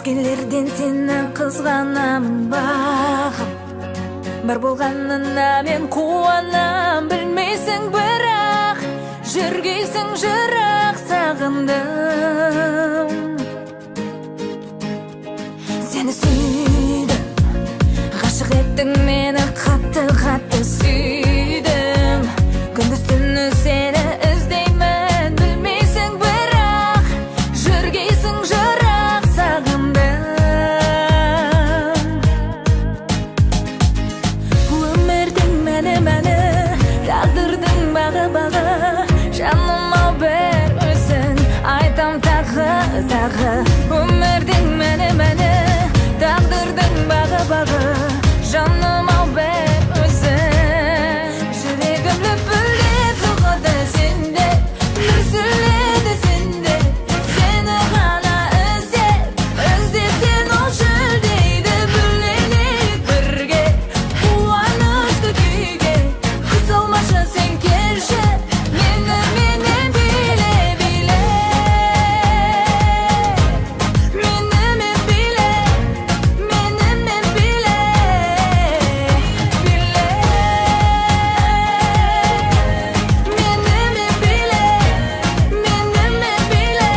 Өзгелерден сені қызғанамын бағым, бар болғанына мен қуанам. Білмейсің бірақ жүргейсің жырақ, сағындым. Сені сүйдім, ғашық еттің мені, қатты сүйдім. Күндіз түні сені іздеймін, білмейсің бірақ жүргейсің жырақ, сағындым. Өмірдің мәні, тағдырдың бағы, жаныма бір өзің айтам тағы. Өмірдің мәні, тағдырдың бағы, жаныма бір өзің. Жүрегім лүпілдеп соғады сенде, дүрсіледі сенде. Сені ғана іздеп сен ол жүлдейді. Бүленейік бірге қуанышты күйге, қысылмашы сен келші менімен биле. Менімен биле, менімен биле. Менімен биле, менімен биле.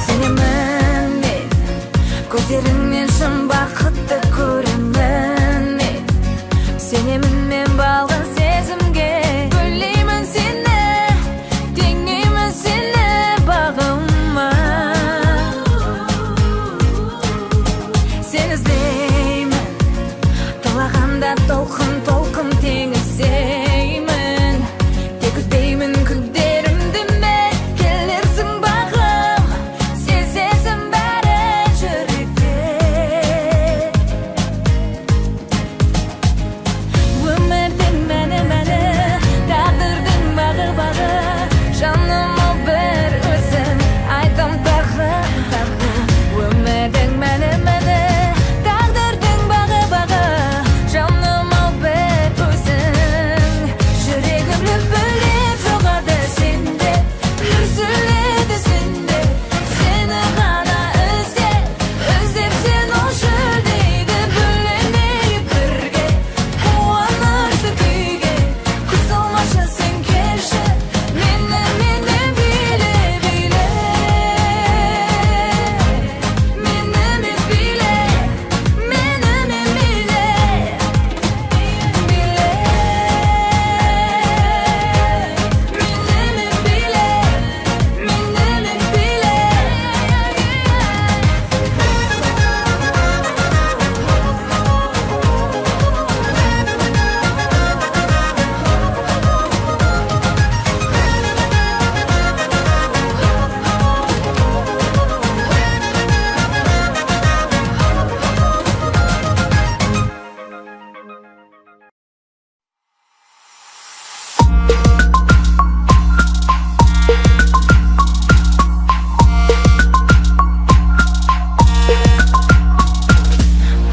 Сенемін мен, көздеріңнен шын бақытты көремін мен. Сенемін мен балғын сезімге, бөлеймін сені, теңеймін сені бағыма. Сені іздеймін, тулағанда толқын теңізеймін. Тек үзбеймін күдерімді мен, келерсің бағым, сезесің бәрі жүректе. Өмірдің мәні, тағдырдың бағы, жаныма бір өзің айтам тағы. Өмірдің мәні, тағдырдың бағы, жаныма бір өзің. Жүрегім лүпілдеп соғады сенде, дүрсіледі сенде. Сені ғана іздеп сен ол жүлдейді. Бүленейік бірге қуанышты күйге, қысылмашы сен келші менімен биле. Менімен биле, менімен биле. Менімен биле, менімен биле.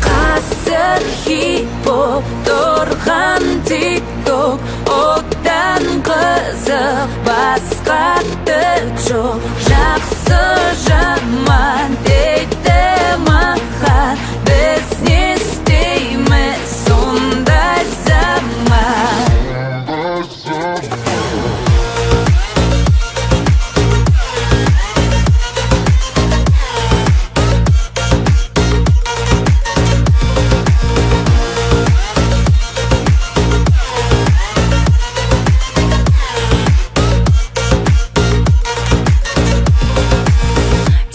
Қазір хит боп тұрған тик-ток, одан қызық басқа түк жоқ. Жақсы жаман дейді маған, біз не істейміз сондай заман.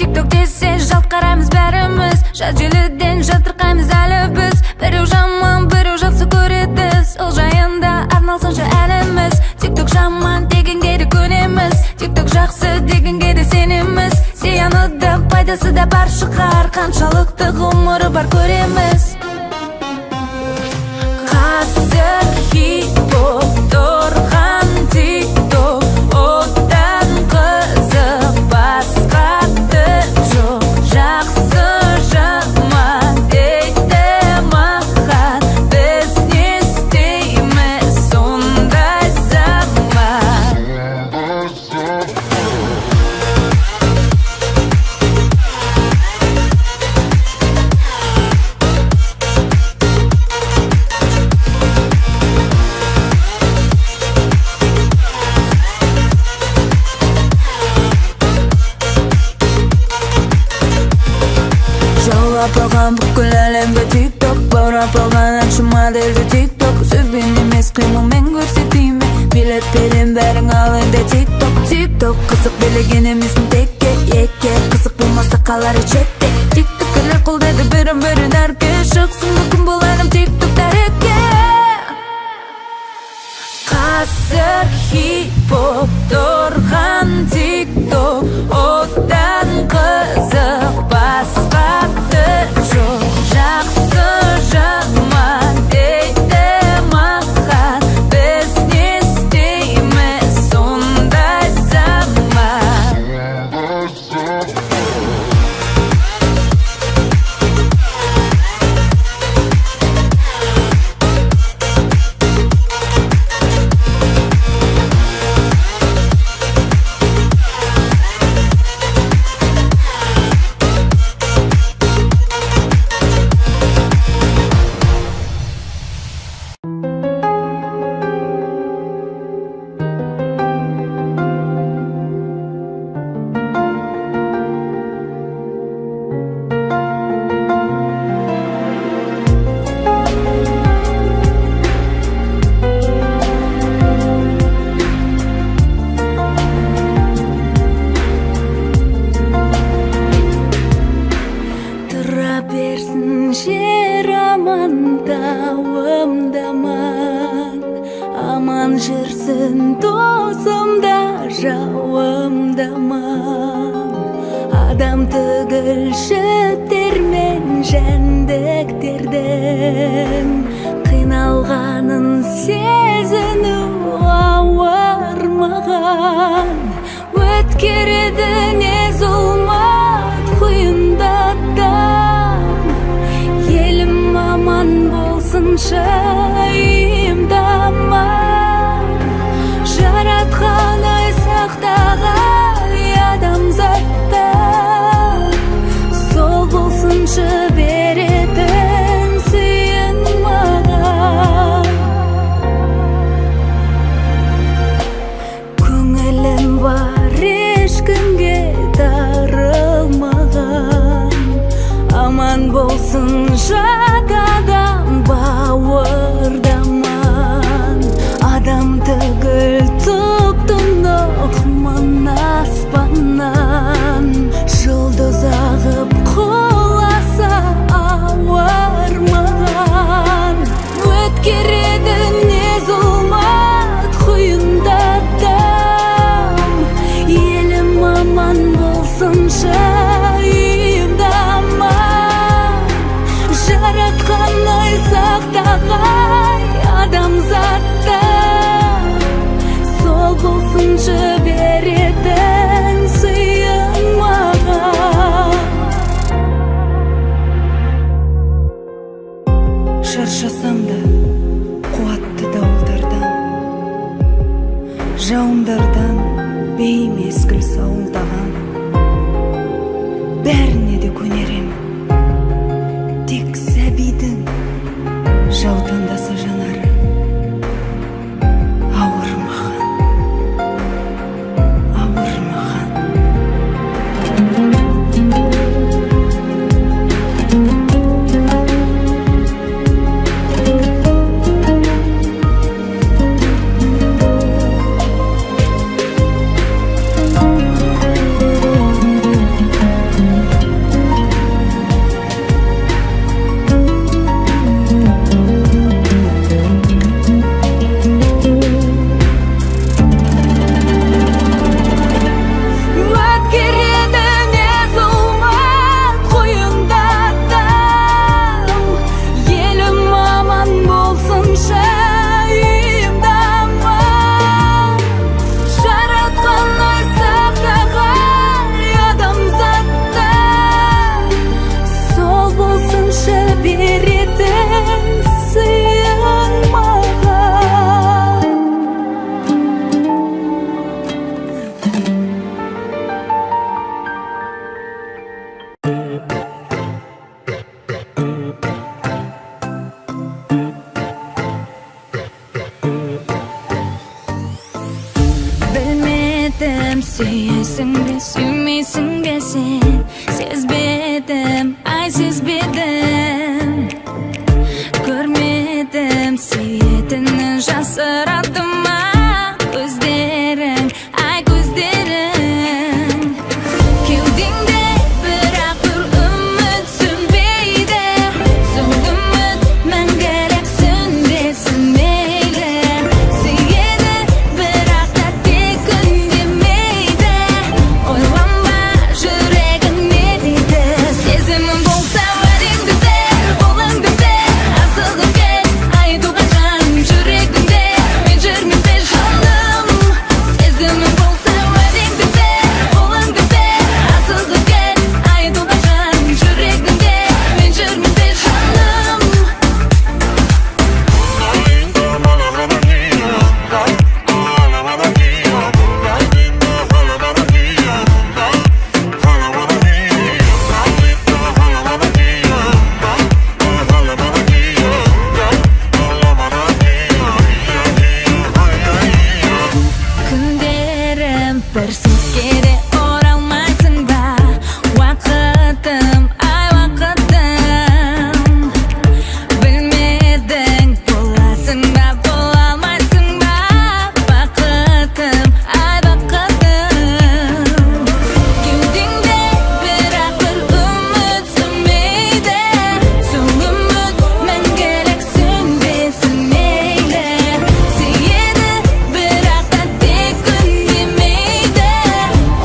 Тик-ток десе жалт қараймыз бәріміз, жат желіден жатырқаймыз әлі біз. Біреу жаман, біреу жақсы көреді, сол жайында арналсыншы әліміз. Тик-ток жаман дегенге де көнеміз, тик-ток жақсы дегенге де сенеміз. Зияны да пайдасы да бар шығар, қаншалықты ғұмыры бар көреміз. Қазір хит боп тұрған тик-ток, одан Баурап алған бүкіл әлемді тик-ток, баурап алған әнші модельді тик-ток. Сөзбен емес қимылмен көрсетейін, билет берем бәрің ал енді тик-ток. Тик-ток қызық билеген емесін текке, екке қызық болмаса қалары четте. Тик-токерлер қолдайды бірін-бірін әрке, шықсын мүмкін бұл әнім тик-ток тәрекке. Қазір хит боп тұрған тик-ток, одан қызық басқа түр жоқ. Жақсы жаман дейді маған, біз не істейміз сондай заман. Адам түгілшіктер мен жәндіктердің қиналғанын сезіну ауыр маған. Өткереді не зұлмат құйындаттан, елім аман болсыншы имдаман. Жаратқан ай сақтаған адамзатта, сол болсыншы беретін сүйен маған. Көңілім бар ешкімге дарылмаған, аман болсын жат адам бауырдаман. Адам түгіл тұп-тұнық мың аспаннан, жұлдыз ағып құласа ауыр маған. Өткереді не зұлмат құйындаттан, елім аман болсыншы имдаман. Жаратқан ай сақтаған адамзатта, сол болсыншы беретін сүйем маған. Шаршасам да қуатты дауылдардан, жауындардан беймезгіл сауылдаған, бәріне де көнерем, тек сәбидің жаутаңдаса жанары ауыр маған, ауыр маған. Сүйесің бе, сүймейсің бе сен, сезбедім ай сезбедім, көрмедім, сүйетінін жасыратты ма көздерің, ай көздерің. Кеудеңде бірақ бір үміт сөнбейді, сол үміт мәңгілік сөнбесін мейлі. Сүйеді бірақ та тек үндемейді, ойланба жүрегің не дейді. Сезімің болса уәдеңді бер, қолыңды бер, асығып кел, айтуға жан жүрегімде, мен жүрмін бе жаным. Сезімің болса уәдеңді бер, қолыңды бер, асығып кел, айтуға жан жүрегімде, мен жүрмін бе жаным. Күндерім бір сәтке де оралмайсың ба, уақытым, ай уақытым. Білмедің боласың ба, бола алмайсың ба, бақытым, ай бақытым. Кеудеңде бірақ бір үміт сөнбейді, сол үміт мәңгілік сөнбесін мейлі. Сүйеді бірақ та тек үндемейді,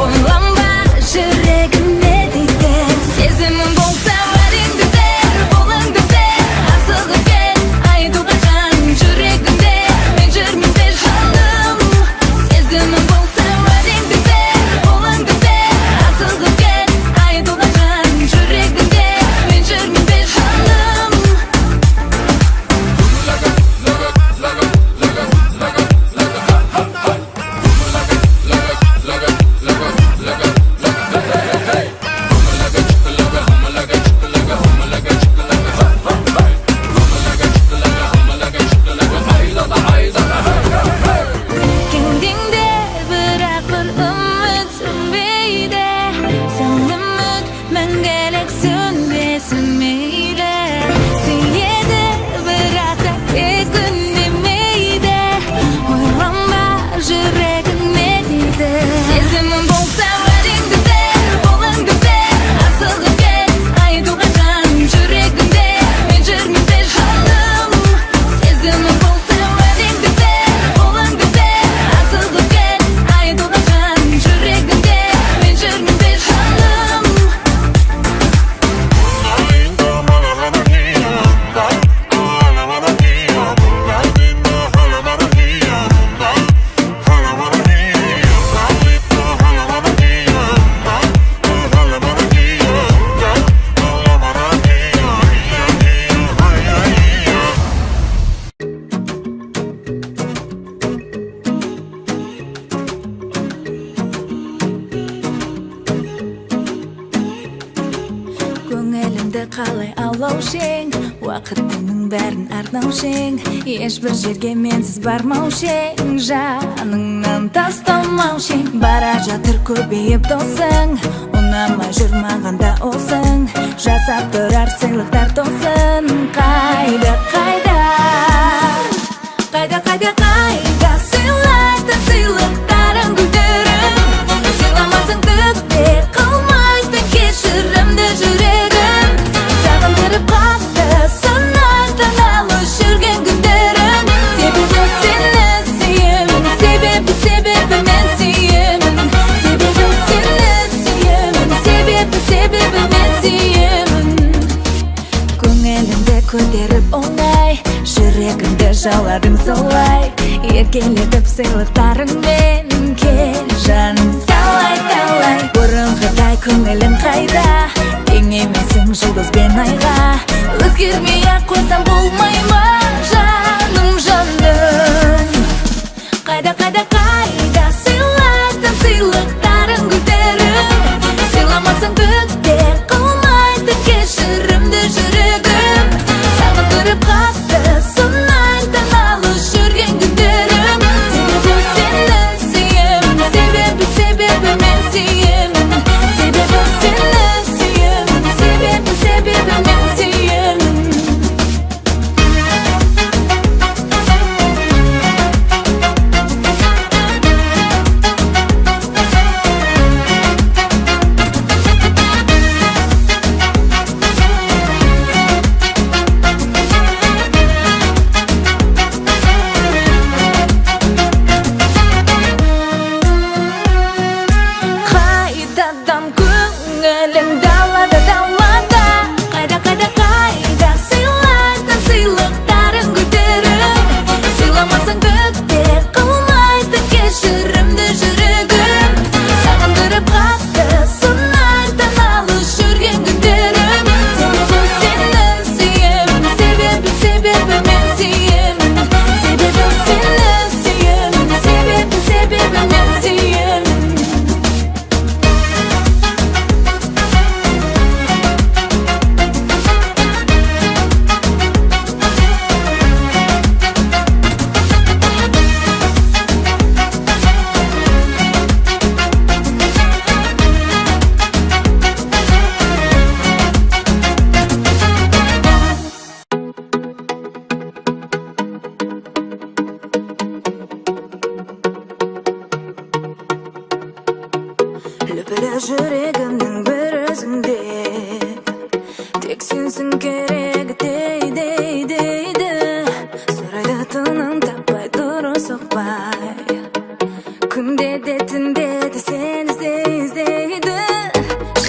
ойланба жүрегім не дейді. Сезімің болса уәдеңді бер, қолыңды бер, асығып кел, айтуға жан жүрегімде, мен жүрмін бе жаным. Сезімің болса уәдеңді бер, қолыңды бер, асығып кел, айтуға жан жүрегімде, мен жүрмін бе жаным. Кеудеңде бірақ бір үміт сөнбейді, сол үміт мәңгілік сөнбесін мейлі. Сүйеді бірақ та тек үндемейді, ойланба жүрегің не дейді. Сезімің болса уәдеңді бер, қолыңды бер, асығып кел, айтуға жан жүрегімде, мен жүрмін бе жаным. Сезімің болса уәдеңді бер, қолыңды бер, асығып кел, айтуға жан жүрегімде, мен жүрмін бе жаным. Көңілімді қалай аулаушең, уақытыңның бәрін арнаушең, ешбір жерге менсіз бармаушең, жаныңнан тастамаушең. Бара жатыр көбейіп досың, ұнамай жүр маған да осың, жасап тұрар сыйлықтар тосын. Қайда, қайда, қайда, қайда, қайда сыйлайтын сыйлықтарың гүлдерің. Сыйламасаң түкте қалмайтын кешірімді жүрегім. Сағындырып қатты санайтын алыс жүрген күндерім. Себебі сені сүйемін, себебі мен сүйемін. Себебі сені сүйемін, себебі мен сүйемін. Көңілімді көтеріп оңай, жүрегімді жауладың солай. Еркелетіп сыйлықтарыңмен кел жаным, талай талай. Бұрынғыдай көңілім қайда, тең емесің жұлдыз бен айға. Өзгермей-ақ қойсам болмай ма жаным, жаным. Қайда, қайда, қайда сыйлайтын сыйлықтарың гүлдерің. Сыйламасаң түкте қалмайтын кешірімді жүрегім. Сағындырып қатты санайтын алыс жүрген күндерім. Себебі сені сүйемін, себебі мен сүйемін. Себебі сені сүйемін, себебі көңілің далада далада қайда қайда қайда сыйлайтын сыйлықтарың көтеріп сыйламасаң көкте қылмайды кешірімді жүрегім сағындырып қатты сынайтын алыс жүрген күндерім себебі сені сүйемін себебі мен сүйемін себебі сені сүйемін себебі мен сүйемін Лүпілі жүрегімнің бір өзіңде тек сенсің керегі дейді сұрайды тыным таппай дұрыс ұқпай күнде де түнде де сені іздейді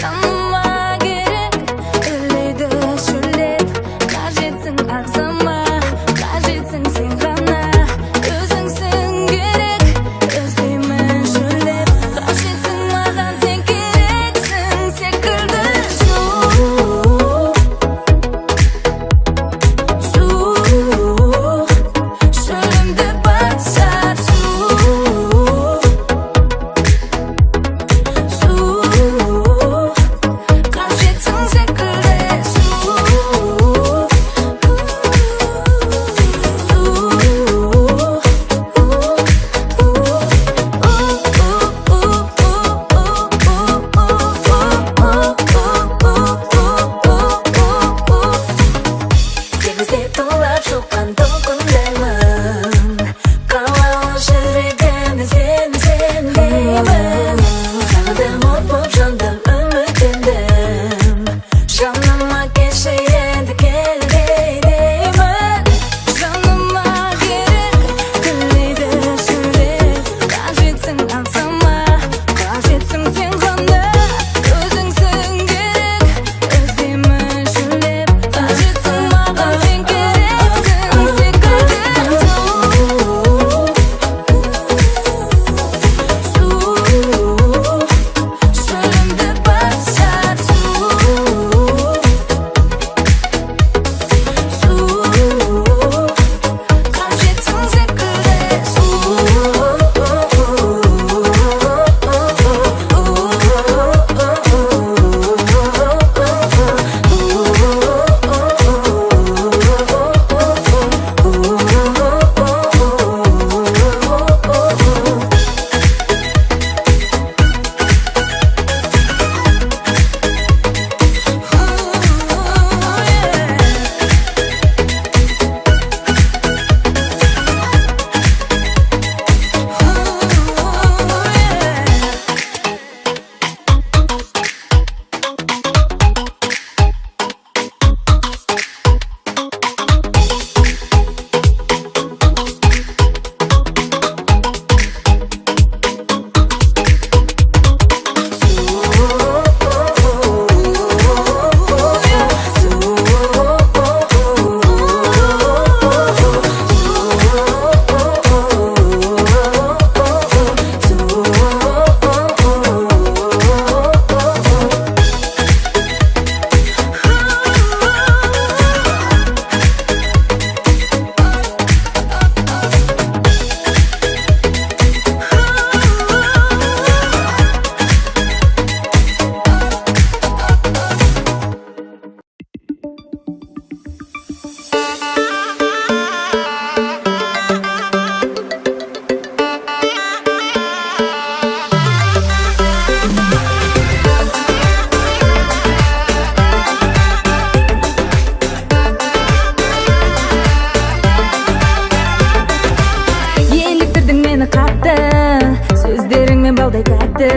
жаныма керек үрлейді шөлдеп қажетсің ағзама қажетсің сен ғана өзіңсің керек іздеймін шөлдеп қажетсің маған сен керексің секілді шөлімді басар қажетсің секілді теңізде тулап шыққан толқындаймын қалауы жүрегіме сені сендеймін сағындым от боп жандым үміттендім жаныма келші енді кел деймін жаныма керек күлейді жүрек қажетсің аңсама қажетсің сен ғана өзіңсің керек іздеймін шөлдеп қажетсің маған сен керексің секілді шөлімді басар қажетсің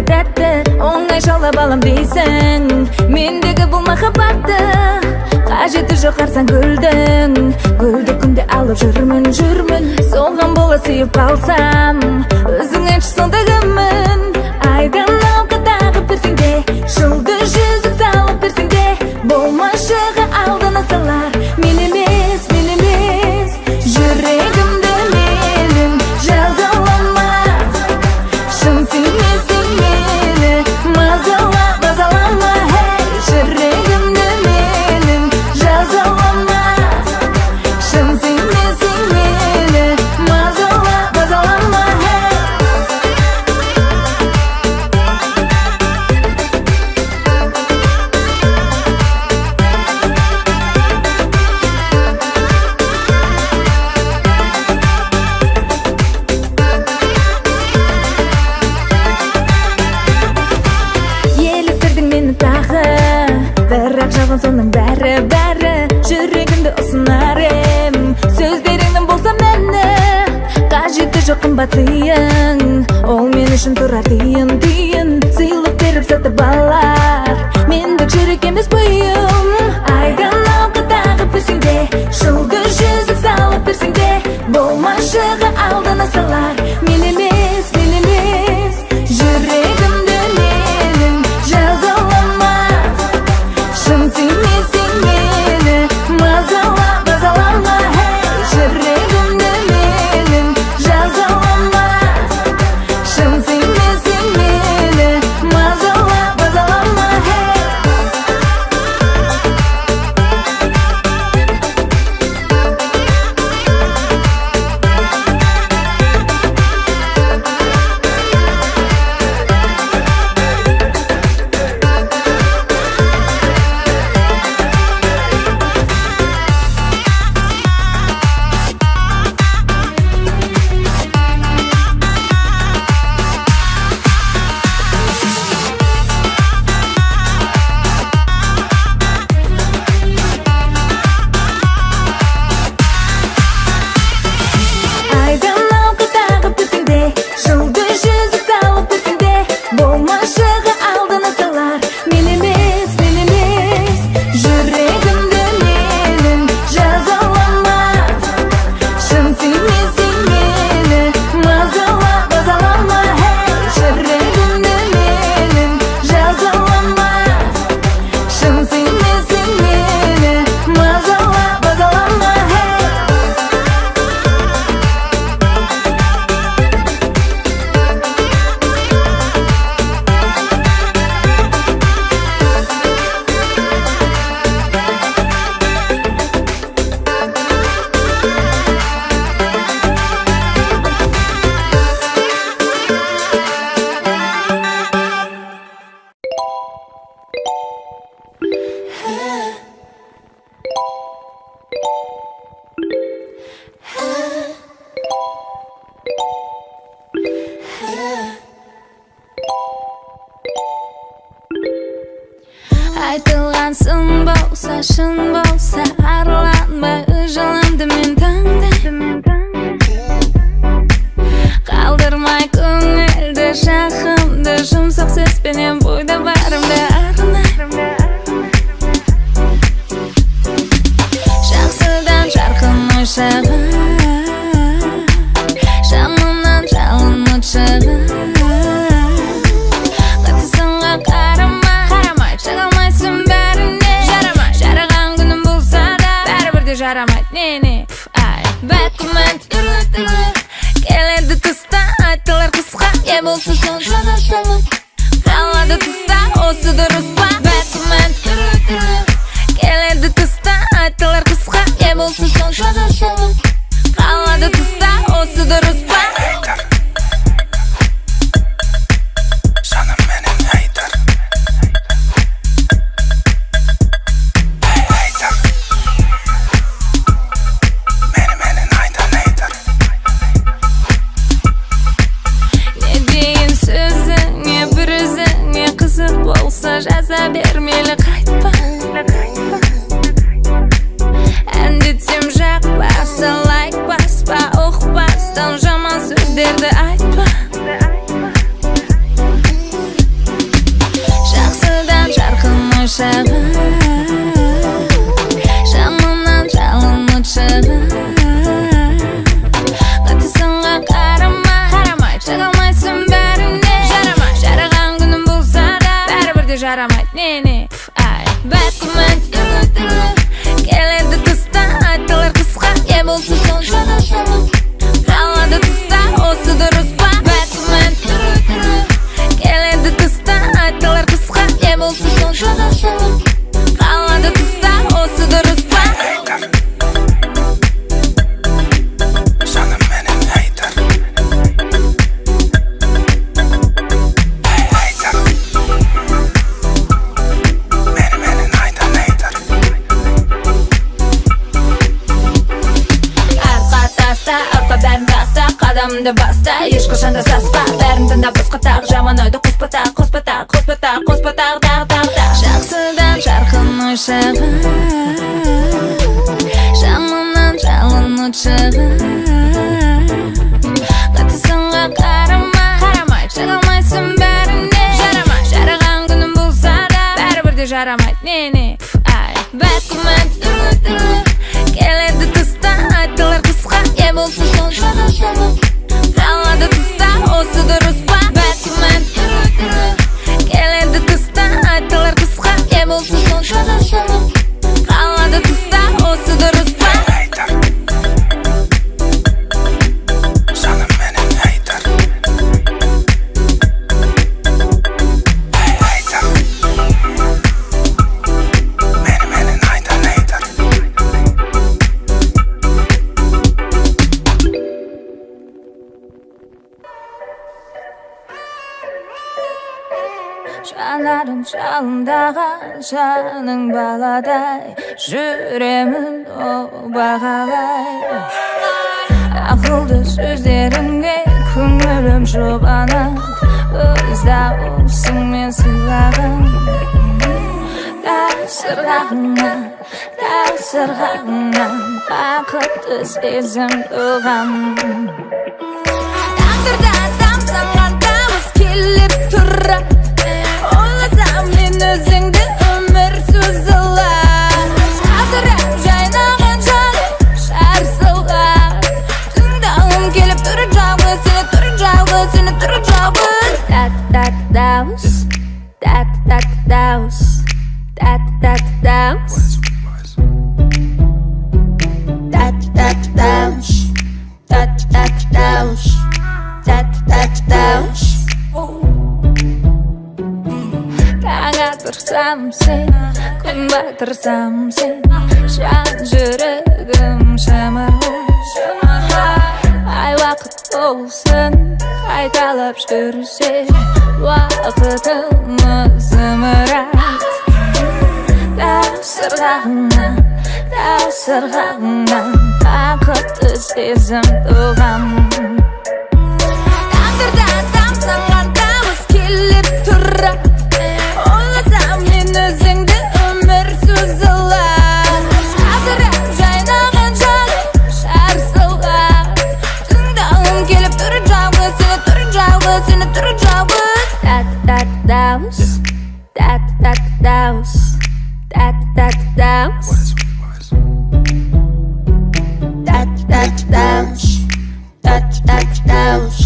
тәтті оңай шалап алам дейсің мендегі бұл махаббатты қажеті жоқ қарсаң гүлді күнде алып жүрмін соған бола сүйіп қалсам өзің айтшы сонда кіммін айдан алқадағы персеңде жұлдыз жүз қымбат сыйың, ол мен үшін тұрар тиын. Сыйлық беріп сатып алар, мендік жүрек емес бұйым. Айдан алға тағып берсең де, жұлдыз жүзік салып берсең де, болмашыға алдына салар. Мен емес, жүрегімді менің жазалама. Шын сүймесең мені мазалама, жүрегімді менің жазалама. Шын сүймесең мені мазалама. Айтылған сын болса, шын болса, арланбай ұжаламды мен таңда. Қалдырмай көңілді, жақымды, жұмсақ сөзбенен бойда барымды арнай. Жақсыдан жарқын ошағы, жанымнан жалын ұшағы. Қатысыңға қарамай, жағалмайсың бәріне. Жараған күнім болса да, бәрібірде жарамайды, не. Бәт күмән келеді тұста, айтылар қысқа, е болсын сон жазасамын. Қалады тұста, осы дұрыс па? Бәт күмән келеді тұста, айтылар қысқа, е болсын сон жазасамын. Қалады тұста, осы дұрыс па? Жаза бермелі қайтпа. Әндетсем жақпаса, лайк баспа, ұқпастан жаман сөздерді айтпа. Жақсыдан жарқын ошағы, жанымнан жалын ұшағы. Қатысыңға қарамай, жағалмайсың бәріне. Жараған күнім болса да, бәрібірде жарамайды, не. Бәт күмән келеді тұста, айтылар қысқа, е болсын сон жазасамын. Қалады тұста, осы дұрыс па? Бәт күмән келеді тұста, айтылар қысқа, е болсын сон жазасамын. Қалады тұста, осы дұрыс па? Қадамды баста, ешқашанда саспа. Бәрін тыңдап босқа тақ, жаман ойды қоспа тақ. Жақсыдан жарқын ошағы, жанымнан жалын ұшағы. Қатысың де жарамайды, не ай. Бәкімет түрлі келеді тұста, айтылар қысқа, не болса сонша қалады тұста, осы дұрыс па. Бәкімет түрлі келеді тұста, айтылар қысқа, не болса сонша қалады тұста, осы дұрыс па. Жанарым жалындаған жаның баладай, жүремін бағалай. Ақылды сөздеріңе көңілім жұбанады, өз дауысыңмен сыйлағын. Сырғағыңнан бақытты сезім туған. Тағдырда тамсанған дауыс келіп тұрады, ойласам мен өзіңді өмір созылар. Жадырап жайнаған жаным шарсылар, тыңдағым келіп тұр жалғыз, сені тұр жалғыз, сені тұр жалғыз. Тәтті дауыс, тәтті дауыс, тәтті дауыс, тәтті дауыс, тәтті дауыс, тәтті дауыс. Таң атырсам сен, күн батырсам сен, жан жүрегім шымырлы. Ай уақыт болсын, қайталап жүрсе, уақытымыз зымырат. Дау сырғағыңнан бақытты сезім туған. Тағдырда тамсанған дауыс келіп тұрады, ойласам мен өзіңді өмір созылар. Жадырап жайнаған жаным шарсылар, тыңдағым келіп тұр жалғыз, сені тұр жалғыз, сені тұр жалғыз. Тәтті дауыс, тәтті дауыс, тәтті дауыс, тәтті дауыс, тәтті дауыс,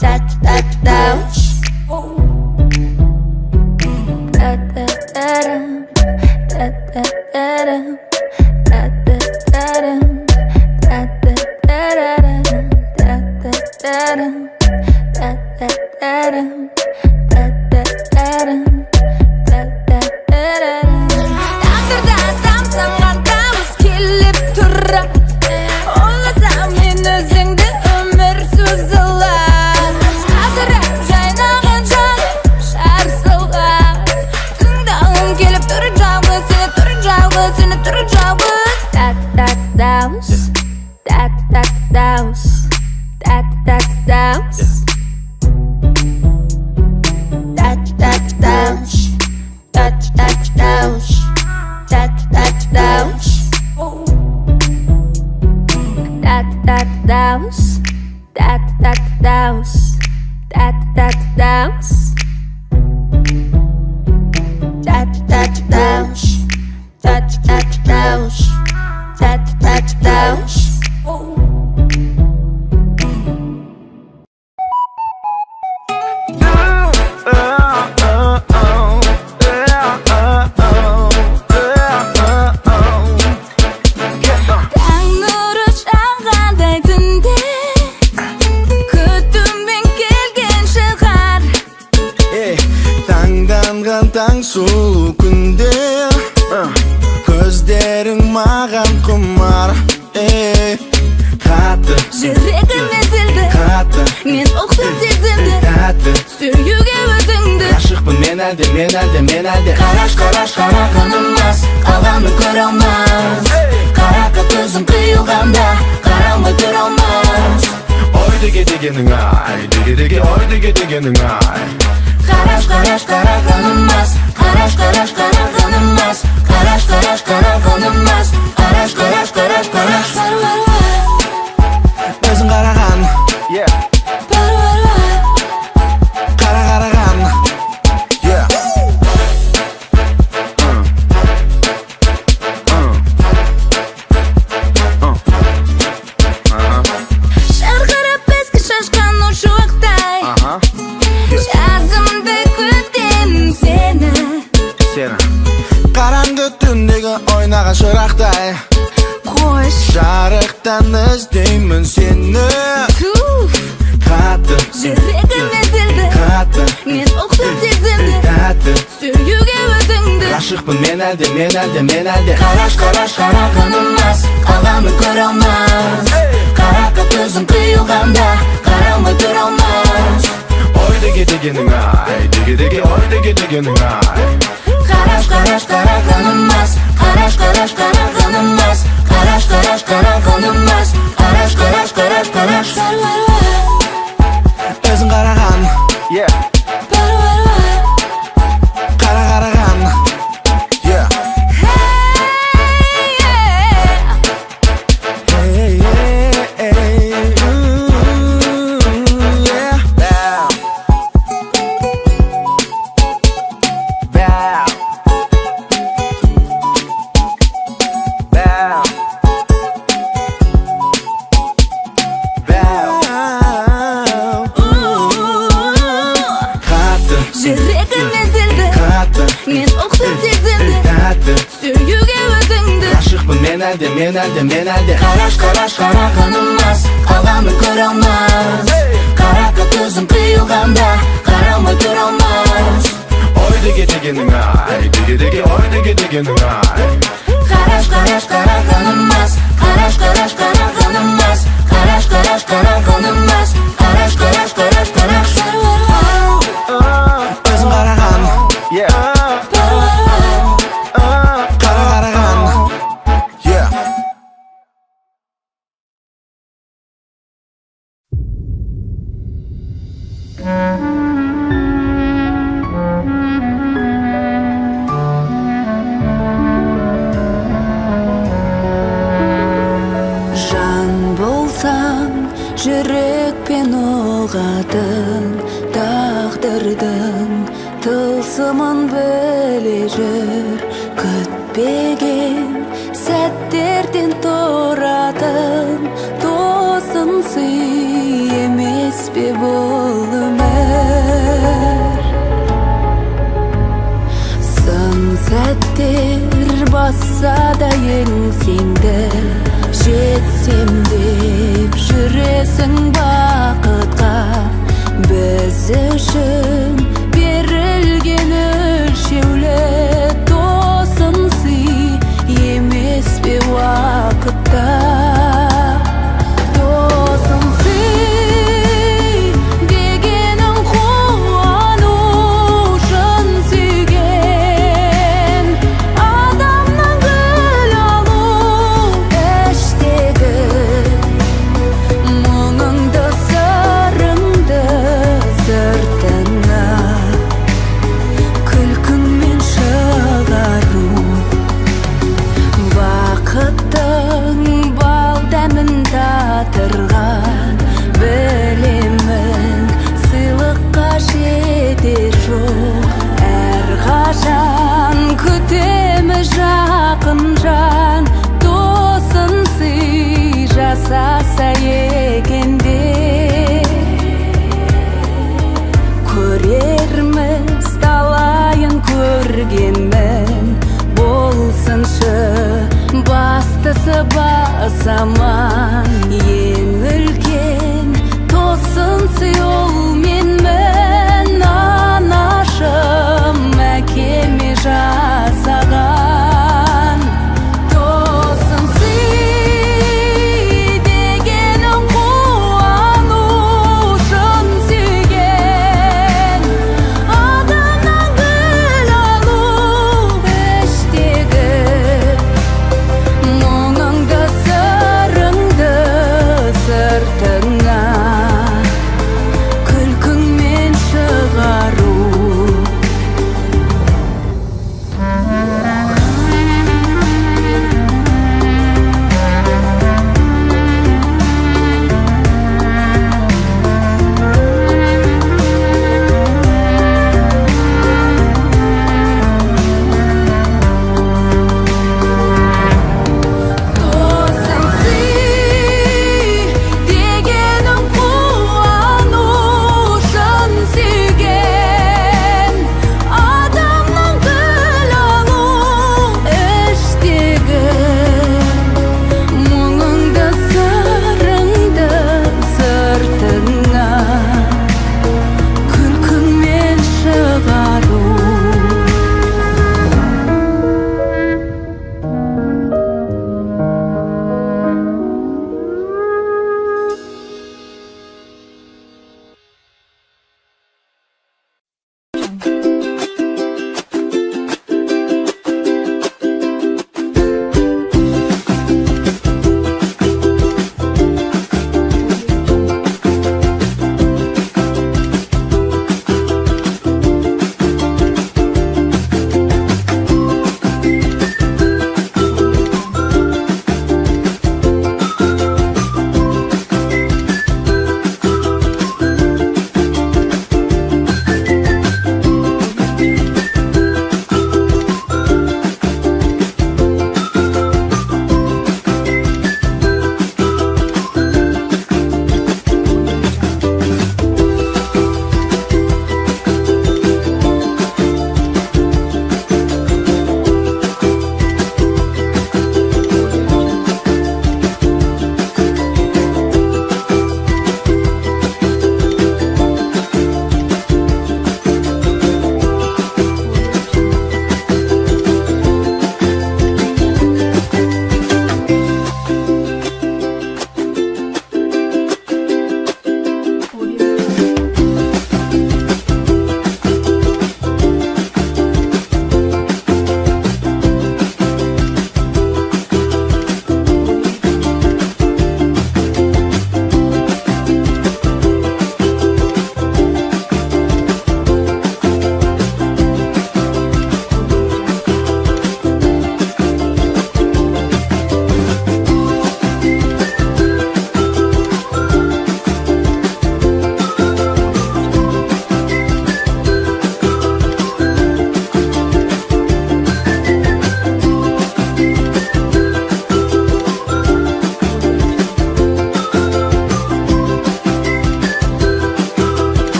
тәтті дауыс. Тағдырда тамсанған дауыс келіп тұрады, ойласам мен өзіңді өмір созылар. Жадырап жайнаған жаным шарсылар, тыңдағым келіп тұр жалғыз, сені тұр жалғыз, сені тұр жалғыз. Тәтті дауыс, тәтті дауыс, тәтті дауыс, тәтті дауыс, тәтті дауыс, тәтті дауыс, тәтті дауыс, тәтті дауыс, тәтті дауыс, тәтті дауыс, тәтті дауыс, тәтті дауыс. Таң сұлу күнде көздерің маған құмар. Қатты жүрегім езілді, қатты мен ұқтым сезімді, тәтті сүюге өзіңді. Ғашықпын мен әлде Қараш-қараш қарағанымыз қалғанды көре алмас. Қараққа көзім қиылғанда қарамай тұра алмас. Ой деге дегенің ай, деге ой деге дегенің ай. Қараш-қараш қарағанымыз, қараш-қараш қарағанымыз, қараш-қараш қарағанымыз, қараш-қараш. Өзің қараған, қараған, Қараңғы түндегі ойнаған шырақтай Қош жарықтан іздеймін сені Қатты жүрегіме зілді Қатты мен ұқтым сезімді Тәтті сүюге өзіңді ғашықпын мен әлде Қараш-қараш қарағанымыз қалғанын көре алмас Қараққа көзім қиылғанда қарамай тұра алмас Ой дегенің ай ой дегенің ай Қараш-қараш қарағанымыз Қараш-қараш қарағанымыз Қараш-қараш қарағанымыз Қараш-қараш Өзің қараған қараған жүрегіме зілді мен ұқтым сезімді Тәтті сүюге өзіңді ғашықпын мен әлде Қараш-қараш қарағанымыз қалғанын көре алмас Қараққа көзім қиылғанда қарамай тұра алмас Ой дегенің ай ой дегенің ай Қараш-қараш қарағанымыз Қараш-қараш қарағанымыз Қараш-қараш қарағанымыз Қараш-қараш Өзің қараған қараған жан болсаң жүрекпен ұғатын тағдырдың тылсымын біле жүр күтпеген сәттерден тұратын тосын сый емес пе бұл өмір сын сәттер басса да еңсеңді жетсем деп жүресің бақытқа біз үшін берілген өлшеулі тосын сый емес пе уақытта тосын сый дегенің қуану шын сүйген адамнан гүл алу іштегі мұңыңды сырыңды сыртына күлкіңмен шығару бақыттың бал дәмін татырған білемін сыйлыққа жетер жоқ әрқашан күтеміз жақын жан тосын сый жасаса екен де көрерміз талайын көргенмін болсыншы бастысы бас аман